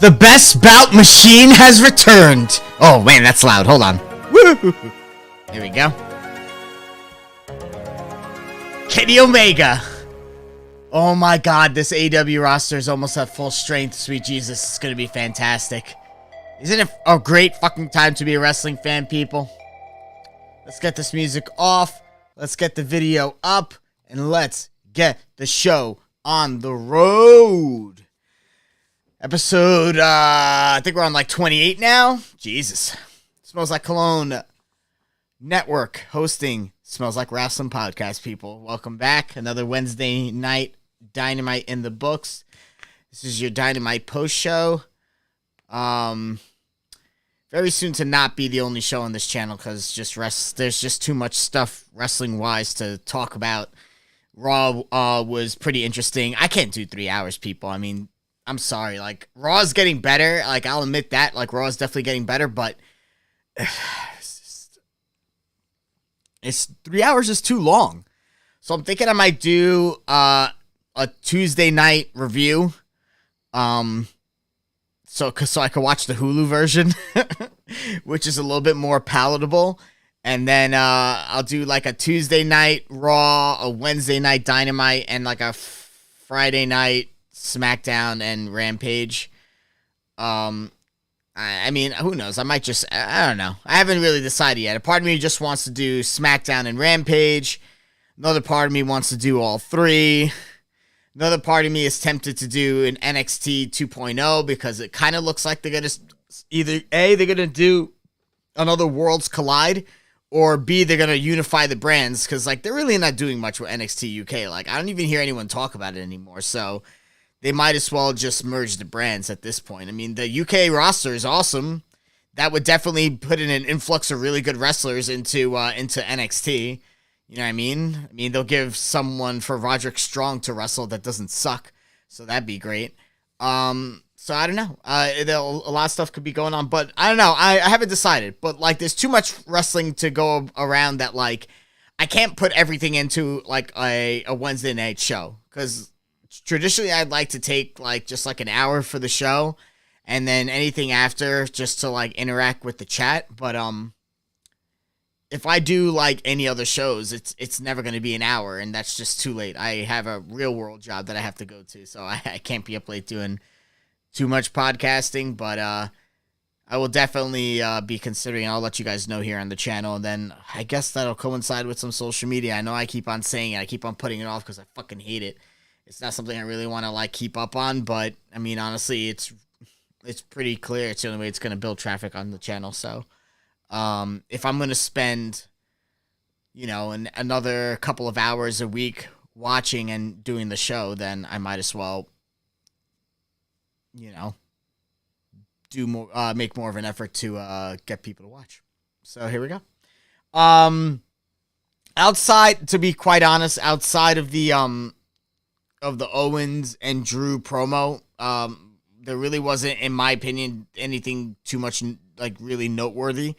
The best bout machine has returned. Oh man, that's loud. Hold on. Woo! Here we go. Kenny Omega. Oh my god, this AEW roster is almost at full strength. Sweet Jesus, it's gonna be fantastic. Isn't it a great fucking time to be a wrestling fan, people? Let's get this music off. Let's get the video up. And let's get the show on the road. Episode, I think we're on like 28 now. Jesus. Smells Like Cologne Network hosting Smells Like Wrasslin podcast, people. Welcome back. Another Wednesday night Dynamite in the books. This is your Dynamite post show. Very soon to not be the only show on this channel because there's just too much stuff wrestling-wise to talk about. Raw was pretty interesting. I can't do 3 hours, people. I mean, I'm sorry. Like, Raw's getting better. Like, I'll admit that. Like, Raw's definitely getting better, but it's 3 hours is too long. So I'm thinking I might do a Tuesday night review. So I can watch the Hulu version, which is a little bit more palatable. And then I'll do like a Tuesday night Raw, a Wednesday night Dynamite, and like a Friday night SmackDown and Rampage. I mean, who knows? I don't know. I haven't really decided yet. A part of me just wants to do SmackDown and Rampage. Another part of me wants to do all three. Another part of me is tempted to do an NXT 2.0 because it kind of looks like they're going to either A, they're going to do another Worlds Collide, or B, they're going to unify the brands because, like, they're really not doing much with NXT UK. Like, I don't even hear anyone talk about it anymore, so they might as well just merge the brands at this point. I mean, the UK roster is awesome. That would definitely put in an influx of really good wrestlers into NXT. You know what I mean? I mean, they'll give someone for Roderick Strong to wrestle that doesn't suck, so that'd be great. So I don't know. A lot of stuff could be going on, but I don't know. I haven't decided. But, like, there's too much wrestling to go around that, like, I can't put everything into, like, a Wednesday night show. Because traditionally I'd like to take, like, just, like, an hour for the show. And then anything after just to, like, interact with the chat. But, if I do, like, any other shows, it's never going to be an hour. And that's just too late. I have a real world job that I have to go to. So I can't be up late doing too much podcasting, but I will definitely be considering. I'll let you guys know here on the channel, and then I guess that'll coincide with some social media. I know I keep on saying it, I keep on putting it off because I fucking hate it. It's not something I really want to, like, keep up on, but I mean, honestly, it's pretty clear it's the only way it's going to build traffic on the channel. So if I'm going to spend, you know, another couple of hours a week watching and doing the show, then I might as well, you know, do more, make more of an effort to get people to watch. So here we go. Outside, to be quite honest, outside of the Owens and Drew promo, there really wasn't, in my opinion, anything too much, like, really noteworthy.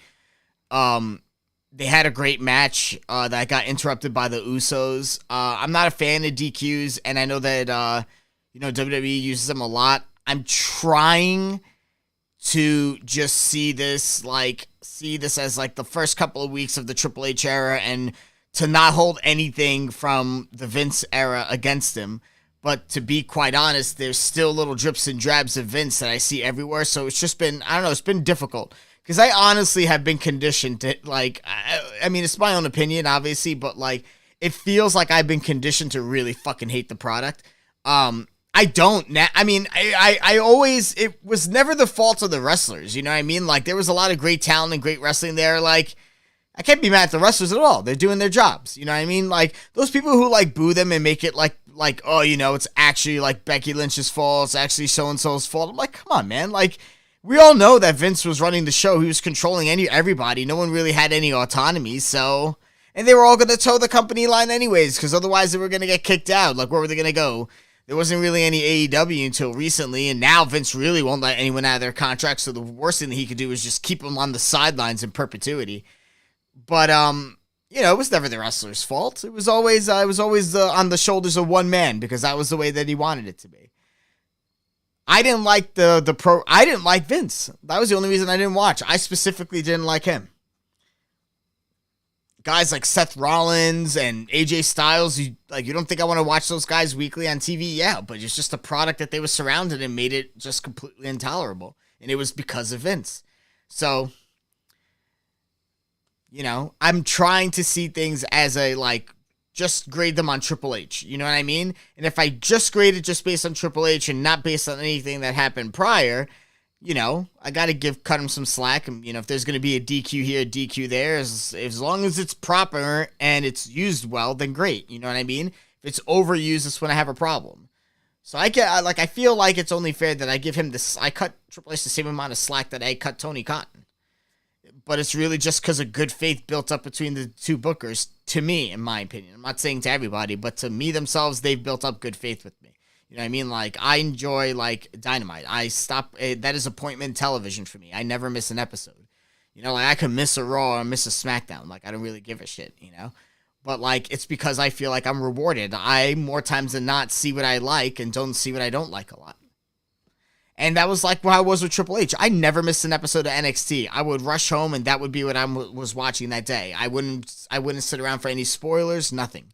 They had a great match that got interrupted by the Usos. I'm not a fan of DQs, and I know that you know, WWE uses them a lot. I'm trying to just see this as, like, the first couple of weeks of the Triple H era and to not hold anything from the Vince era against him. But to be quite honest, there's still little drips and drabs of Vince that I see everywhere. So it's just been, I don't know, it's been difficult. Because I honestly have been conditioned to, like, I mean, it's my own opinion, obviously, but, like, it feels like I've been conditioned to really fucking hate the product. I don't. I mean, I always, it was never the fault of the wrestlers, you know what I mean? Like, there was a lot of great talent and great wrestling there. Like, I can't be mad at the wrestlers at all. They're doing their jobs, you know what I mean? Like, those people who, like, boo them and make it like, oh, you know, it's actually, like, Becky Lynch's fault, it's actually so-and-so's fault. I'm like, come on, man. Like, we all know that Vince was running the show. He was controlling everybody. No one really had any autonomy, so, and they were all going to toe the company line anyways, because otherwise they were going to get kicked out. Like, where were they going to go? There wasn't really any AEW until recently, and now Vince really won't let anyone out of their contract, so the worst thing that he could do is just keep them on the sidelines in perpetuity. But, you know, it was never the wrestler's fault. It was always on the shoulders of one man, because that was the way that he wanted it to be. I didn't like I didn't like Vince. That was the only reason I didn't watch. I specifically didn't like him. Guys like Seth Rollins and AJ Styles, you don't think I want to watch those guys weekly on TV? Yeah, but it's just a product that they were surrounded and made it just completely intolerable. And it was because of Vince. So, I'm trying to see things as just grade them on Triple H. You know what I mean? And if I just grade it just based on Triple H and not based on anything that happened prior, I got to cut him some slack. And, if there's going to be a DQ here, a DQ there, as long as it's proper and it's used well, then great. You know what I mean? If it's overused, that's when I have a problem. So I feel like it's only fair that I give him this. I cut Triple H the same amount of slack that I cut Tony Khan. But it's really just because of good faith built up between the two bookers, to me, in my opinion. I'm not saying to everybody, but to me themselves, they've built up good faith with me. You know what I mean? I enjoy, Dynamite. That is appointment television for me. I never miss an episode. I could miss a Raw or miss a SmackDown. I don't really give a shit, But, it's because I feel like I'm rewarded. I, more times than not, see what I like and don't see what I don't like a lot. And that was what I was with Triple H. I never missed an episode of NXT. I would rush home, and that would be what I was watching that day. I wouldn't sit around for any spoilers. Nothing.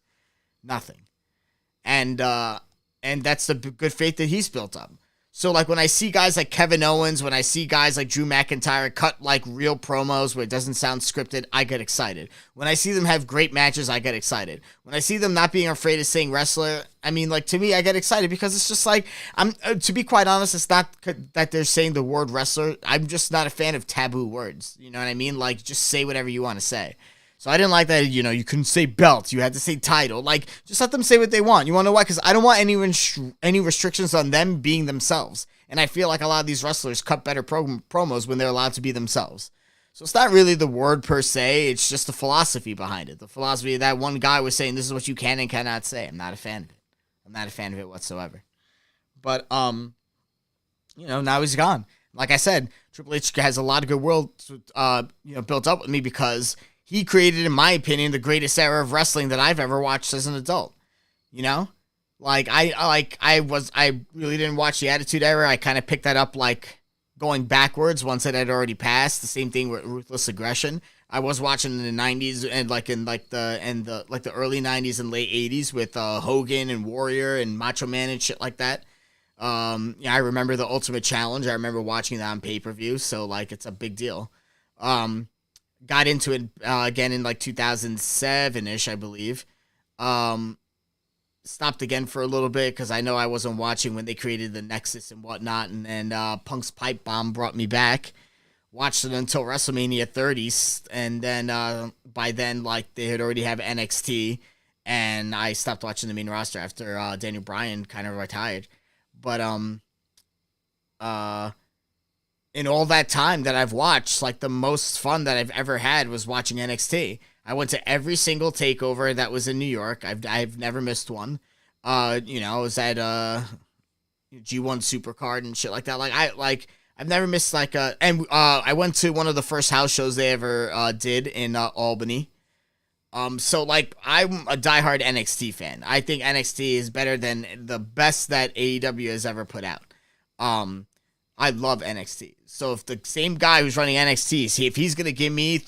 And that's the good faith that he's built up. So, when I see guys like Kevin Owens, when I see guys like Drew McIntyre cut, real promos where it doesn't sound scripted, I get excited. When I see them have great matches, I get excited. When I see them not being afraid of saying wrestler, to me, I get excited because it's just to be quite honest, it's not that they're saying the word wrestler. I'm just not a fan of taboo words. You know what I mean? Just say whatever you want to say. So I didn't like that, you couldn't say belt. You had to say title. Just let them say what they want. You want to know why? Because I don't want any restrictions on them being themselves. And I feel like a lot of these wrestlers cut better promos when they're allowed to be themselves. So it's not really the word per se. It's just the philosophy behind it. The philosophy that one guy was saying, this is what you can and cannot say. I'm not a fan of it. I'm not a fan of it whatsoever. But, now he's gone. Like I said, Triple H has a lot of goodwill, built up with me because he created, in my opinion, the greatest era of wrestling that I've ever watched as an adult. I really didn't watch the Attitude Era. I kind of picked that up going backwards once it had already passed. The same thing with Ruthless Aggression. I was watching in the 90s and the early 90s and late 80s with Hogan and Warrior and Macho Man and shit like that. I remember the Ultimate Challenge. I remember watching that on pay-per-view, so it's a big deal. Got into it again in 2007-ish, I believe. Stopped again for a little bit because I know I wasn't watching when they created the Nexus and whatnot, and then Punk's Pipe Bomb brought me back. Watched it until WrestleMania 30, and then by then they had already have NXT, and I stopped watching the main roster after Daniel Bryan kind of retired. But in all that time that I've watched, the most fun that I've ever had was watching NXT. I went to every single takeover that was in New York. I've never missed one. I was at G1 Supercard and shit like that. I've never missed I went to one of the first house shows they ever did in Albany. So I'm a diehard NXT fan. I think NXT is better than the best that AEW has ever put out. I love NXT. So if the same guy who's running NXT, if he's gonna give me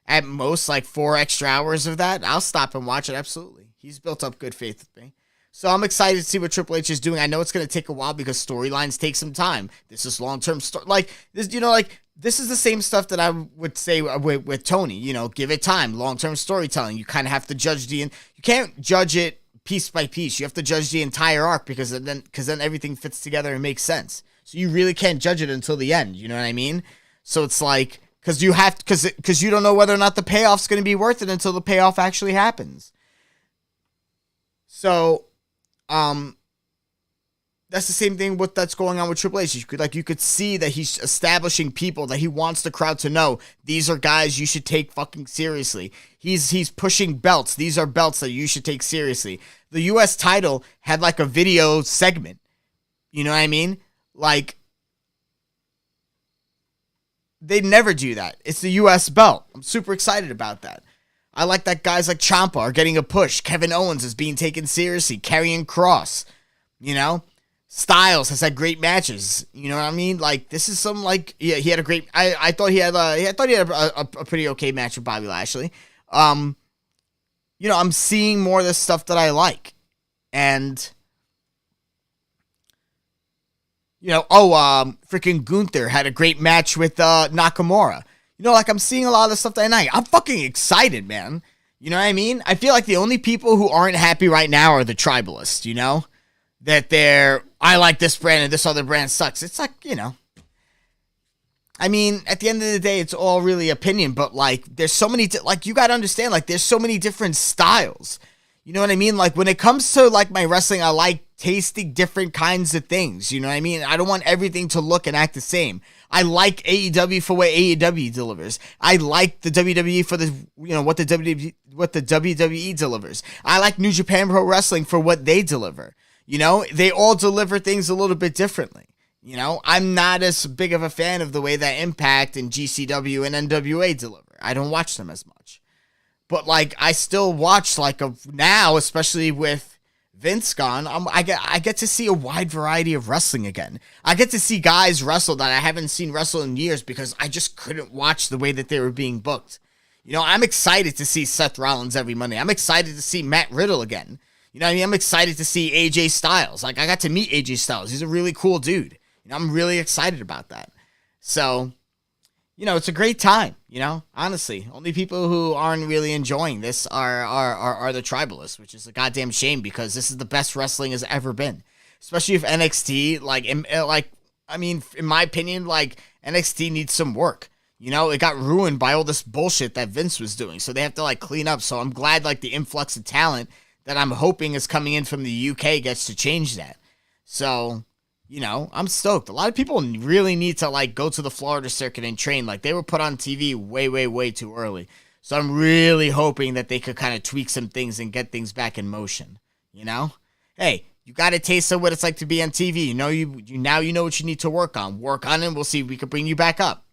at most 4 extra hours of that, I'll stop and watch it. Absolutely. He's built up good faith with me. So I'm excited to see what Triple H is doing. I know it's going to take a while because storylines take some time. This is long-term this is the same stuff that I would say with Tony, give it time, long-term storytelling. You kind of have to judge you can't judge it piece by piece. You have to judge the entire arc because then everything fits together and makes sense. So you really can't judge it until the end. You know what I mean? So it's because you don't know whether or not the payoff's going to be worth it until the payoff actually happens. So, that's the same thing that's going on with Triple H. You could see that he's establishing people that he wants the crowd to know. These are guys you should take fucking seriously. He's pushing belts. These are belts that you should take seriously. The U.S. title had a video segment. You know what I mean? They never do that. It's the U.S. belt. I'm super excited about that. I like that guys like Ciampa are getting a push. Kevin Owens is being taken seriously. Karrion Kross, Styles has had great matches. You know what I mean? Like, this is some, like, yeah, he had a great, I thought he had, a pretty okay match with Bobby Lashley. You know, I'm seeing more of the stuff that I like. And, you know, freaking Gunther had a great match with Nakamura. You know, like, I'm seeing a lot of the stuff that I like. I'm fucking excited, man. You know what I mean? I feel like the only people who aren't happy right now are the tribalists, you know? That I like this brand and this other brand sucks. It's like, you know. I mean, at the end of the day, it's all really opinion, but, like, there's so many, like, you gotta understand, like, there's so many different styles. You know what I mean? Like, when it comes to, like, my wrestling, I like tasting different kinds of things. You know what I mean? I don't want everything to look and act the same. I like AEW for what AEW delivers. I like the WWE for the, you know, what the WWE delivers. I like New Japan Pro Wrestling for what they deliver. You know, they all deliver things a little bit differently. You know, I'm not as big of a fan of the way that Impact and GCW and NWA deliver. I don't watch them as much. But, like, I still watch, like, now, especially with Vince gone, I get to see a wide variety of wrestling again. I get to see guys wrestle that I haven't seen wrestle in years because I just couldn't watch the way that they were being booked. You know, I'm excited to see Seth Rollins every Monday. I'm excited to see Matt Riddle again. You know what I mean? I'm excited to see AJ Styles. Like, I got to meet AJ Styles. He's a really cool dude. You know, I'm really excited about that. So, you know, it's a great time, you know, honestly. Only people who aren't really enjoying this are the tribalists, which is a goddamn shame because this is the best wrestling has ever been. Especially if NXT, I mean, in my opinion, like, NXT needs some work. You know, it got ruined by all this bullshit that Vince was doing. So they have to, like, clean up. So I'm glad, like, the influx of talent that I'm hoping is coming in from the UK gets to change that. So, you know, I'm stoked. A lot of people really need to, like, go to the Florida circuit and train. Like, they were put on TV way, way, way too early. So I'm really hoping that they could kind of tweak some things and get things back in motion. You know? Hey, you got a taste of what it's like to be on TV. You know, now you know what you need to work on. Work on it, and we'll see if we can bring you back up.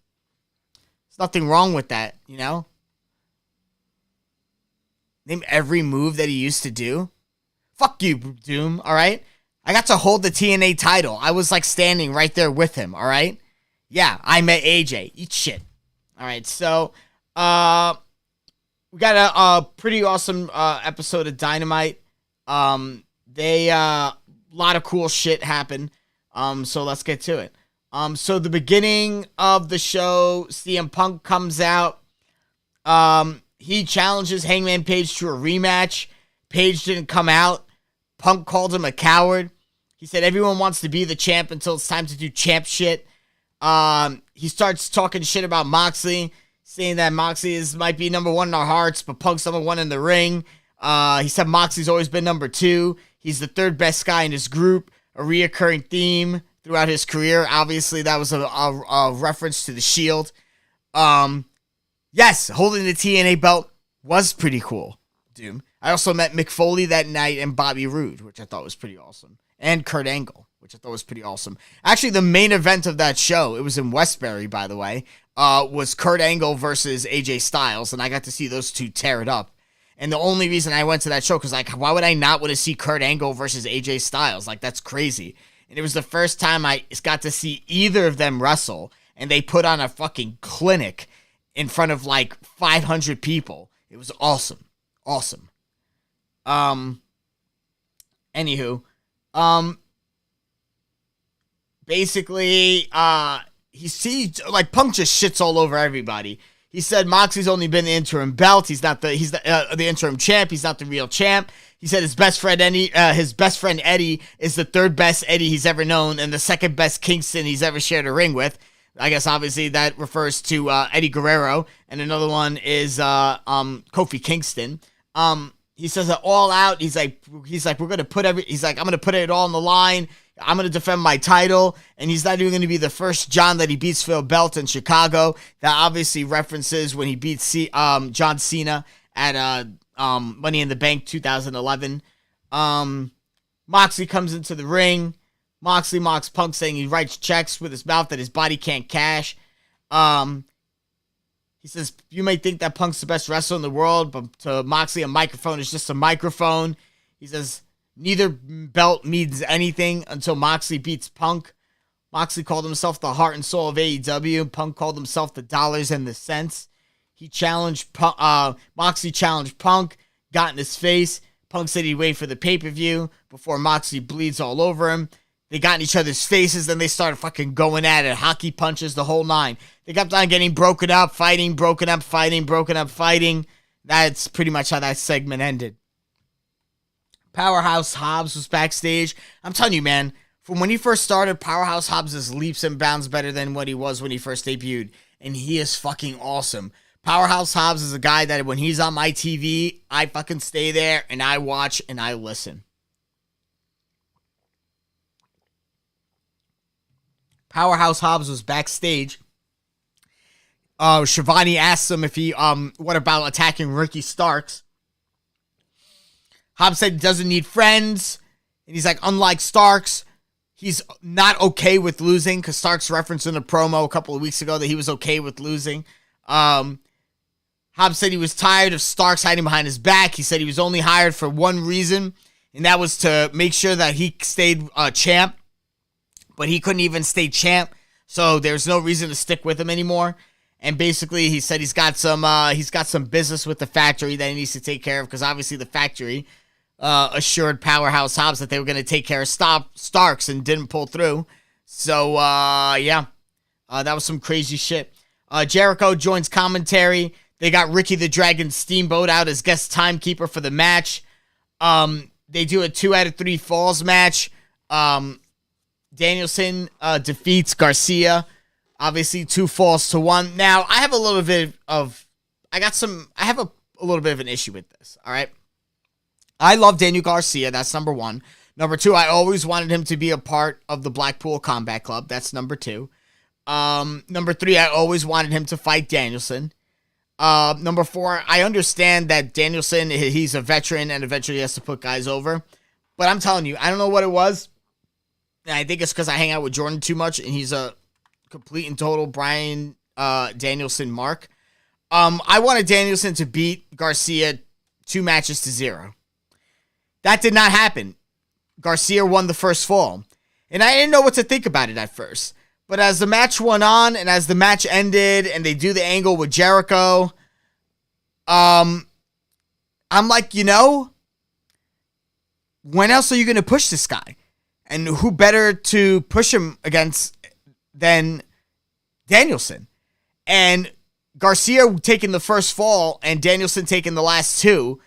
There's nothing wrong with that, you know? Name every move that he used to do. Fuck you, Doom, alright? I got to hold the TNA title. I was, like, standing right there with him, alright? Yeah, I met AJ. Eat shit. Alright, so, we got a pretty awesome episode of Dynamite. A lot of cool shit happened. So let's get to it. So the beginning of the show, CM Punk comes out. He challenges Hangman Page to a rematch. Page didn't come out. Punk called him a coward. He said everyone wants to be the champ until it's time to do champ shit. He starts talking shit about Moxley, saying that Moxley might be number one in our hearts, but Punk's number one in the ring. He said Moxley's always been number two. He's the third best guy in his group, a reoccurring theme throughout his career. Obviously, that was a reference to the Shield. Yes, holding the TNA belt was pretty cool, Doom. I also met Mick Foley that night and Bobby Roode, which I thought was pretty awesome. And Kurt Angle, which I thought was pretty awesome. Actually, the main event of that show, it was in Westbury, by the way, was Kurt Angle versus AJ Styles, and I got to see those two tear it up. And the only reason I went to that show, because, like, why would I not want to see Kurt Angle versus AJ Styles? Like, that's crazy. And it was the first time I got to see either of them wrestle, and they put on a fucking clinic in front of, like, 500 people. It was awesome. Awesome. Anywho, basically, he sees, like, Punk just shits all over everybody. He said Moxley's only been the interim belt. He's the interim champ. He's not the real champ. He said his best friend Eddie is the third best Eddie he's ever known and the second best Kingston he's ever shared a ring with. I guess obviously that refers to Eddie Guerrero, and another one is Kofi Kingston. He says that all out. He's like we're gonna put I'm gonna put it all on the line. I'm going to defend my title, and he's not even going to be the first John that he beats for a belt in Chicago. That obviously references when he beats John Cena at Money in the Bank 2011. Moxley comes into the ring. Moxley mocks Punk, saying he writes checks with his mouth that his body can't cash. He says, you may think that Punk's the best wrestler in the world, but to Moxley, a microphone is just a microphone. He says, Neither belt means anything until Moxley beats Punk. Moxley called himself the heart and soul of AEW. Punk called himself the dollars and the cents. Moxley challenged Punk, got in his face. Punk said he'd wait for the pay-per-view before Moxley bleeds all over him. They got in each other's faces, then they started fucking going at it. Hockey punches, the whole nine. They kept on getting broken up, fighting, broken up, fighting, broken up, fighting. That's pretty much how that segment ended. Powerhouse Hobbs was backstage. I'm telling you, man, from when he first started, Powerhouse Hobbs is leaps and bounds better than what he was when he first debuted. And he is fucking awesome. Powerhouse Hobbs is a guy that when he's on my TV, I fucking stay there and I watch and I listen. Powerhouse Hobbs was backstage. Shivani asked him if he, what about attacking Ricky Starks? Hobbs said he doesn't need friends. And he's like, unlike Starks, he's not okay with losing, because Starks referenced in a promo a couple of weeks ago that he was okay with losing. Hobbs said he was tired of Starks hiding behind his back. He said he was only hired for one reason, and that was to make sure that he stayed champ. But he couldn't even stay champ, so there's no reason to stick with him anymore. And basically, he said he's got some business with the factory that he needs to take care of, because obviously the factory assured Powerhouse Hobbs that they were going to take care of Starks and didn't pull through. So, that was some crazy shit. Jericho joins commentary. They got Ricky the Dragon Steamboat out as guest timekeeper for the match. They do a 2 out of 3 falls match. Danielson defeats Garcia. Obviously, 2 falls to 1. Now, I have a little bit of an issue with this, all right? I love Daniel Garcia. That's number 1. Number 2, I always wanted him to be a part of the Blackpool Combat Club. That's number 2. Number 3, I always wanted him to fight Danielson. Number 4, I understand that Danielson, he's a veteran and eventually has to put guys over. But I'm telling you, I don't know what it was. And I think it's because I hang out with Jordan too much and he's a complete and total Bryan Danielson mark. I wanted Danielson to beat Garcia 2 matches to 0. That did not happen. Garcia won the first fall. And I didn't know what to think about it at first. But as the match went on and as the match ended and they do the angle with Jericho, I'm like, when else are you going to push this guy? And who better to push him against than Danielson? And Garcia taking the first fall and Danielson taking the last 2.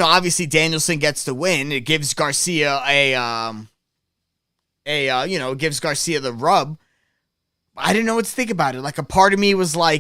Obviously Danielson gets the win. It gives Garcia gives Garcia the rub. I didn't know what to think about it. Like, a part of me was like,